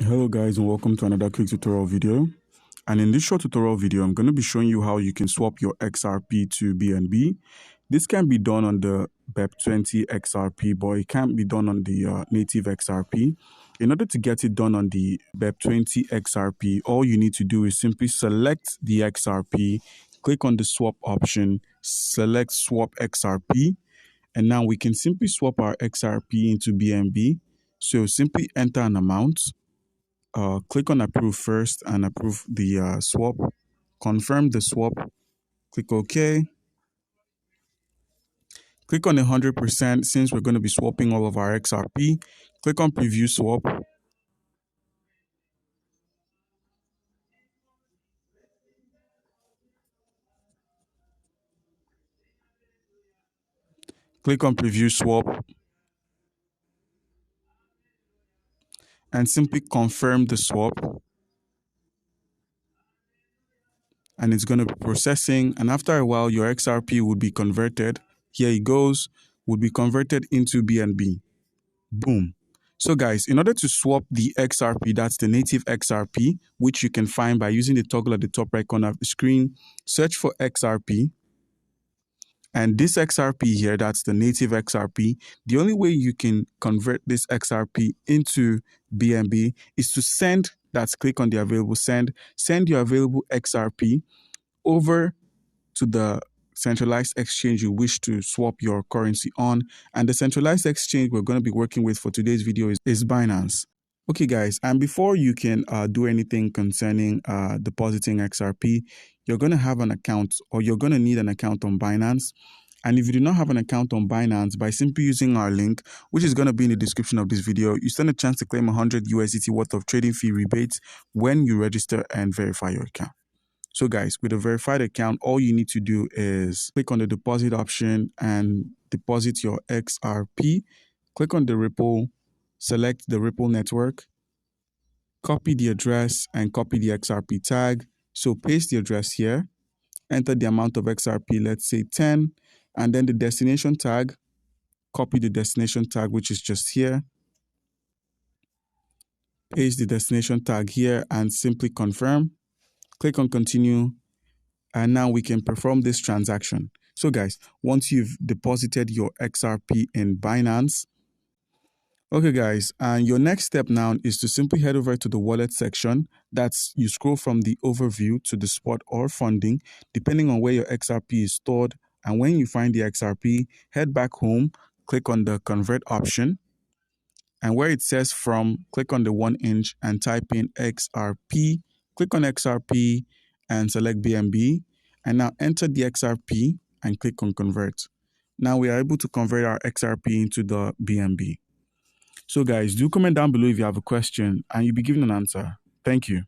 Hello guys, and welcome to another quick tutorial video. And in this short tutorial video, I'm going to be showing you how you can swap your XRP to BNB. This can be done on the BEP20 XRP, but it can't be done on the native XRP. In order to get it done on the BEP20 XRP, all you need to do is simply select the XRP, click on the swap option, select swap XRP, and now we can simply swap our XRP into BNB. So simply enter an amount. Click on approve first and approve the swap. Confirm the swap. Click OK. Click on 100% since we're going to be swapping all of our XRP. Click on preview swap. Click on preview swap and simply confirm the swap. And it's going to be processing. And after a while, your XRP would be converted. Here it goes, would be converted into BNB. Boom. So guys, in order to swap the XRP, that's the native XRP, which you can find by using the toggle at the top right corner of the screen, search for XRP. And this XRP here, that's the native XRP. The only way you can convert this XRP into BNB is to send, that's click on the available send your available XRP over to the centralized exchange you wish to swap your currency on. And the centralized exchange we're going to be working with for today's video is Binance. Okay guys, and before you can do anything concerning depositing XRP, you're going to have an account, or you're going to need an account on Binance. And if you do not have an account on Binance, by simply using our link, which is going to be in the description of this video, you stand a chance to claim 100 USDT worth of trading fee rebates when you register and verify your account. So guys, with a verified account, all you need to do is click on the deposit option and deposit your XRP. Click on the Ripple, select the Ripple network, copy the address and copy the XRP tag. So paste the address here, enter the amount of XRP, let's say 10, and then the destination tag, copy the destination tag, which is just here. Paste the destination tag here and simply confirm. Click on continue. And now we can perform this transaction. So guys, once you've deposited your XRP in Binance, okay guys, and your next step now is to simply head over to the wallet section. That's, you scroll from the overview to the spot or funding, depending on where your XRP is stored. And when you find the XRP, head back home, click on the convert option. And where it says from, click on the 1 inch and type in XRP. Click on XRP and select BNB. And now enter the XRP and click on convert. Now we are able to convert our XRP into the BNB. So guys, do comment down below if you have a question and you'll be given an answer. Thank you.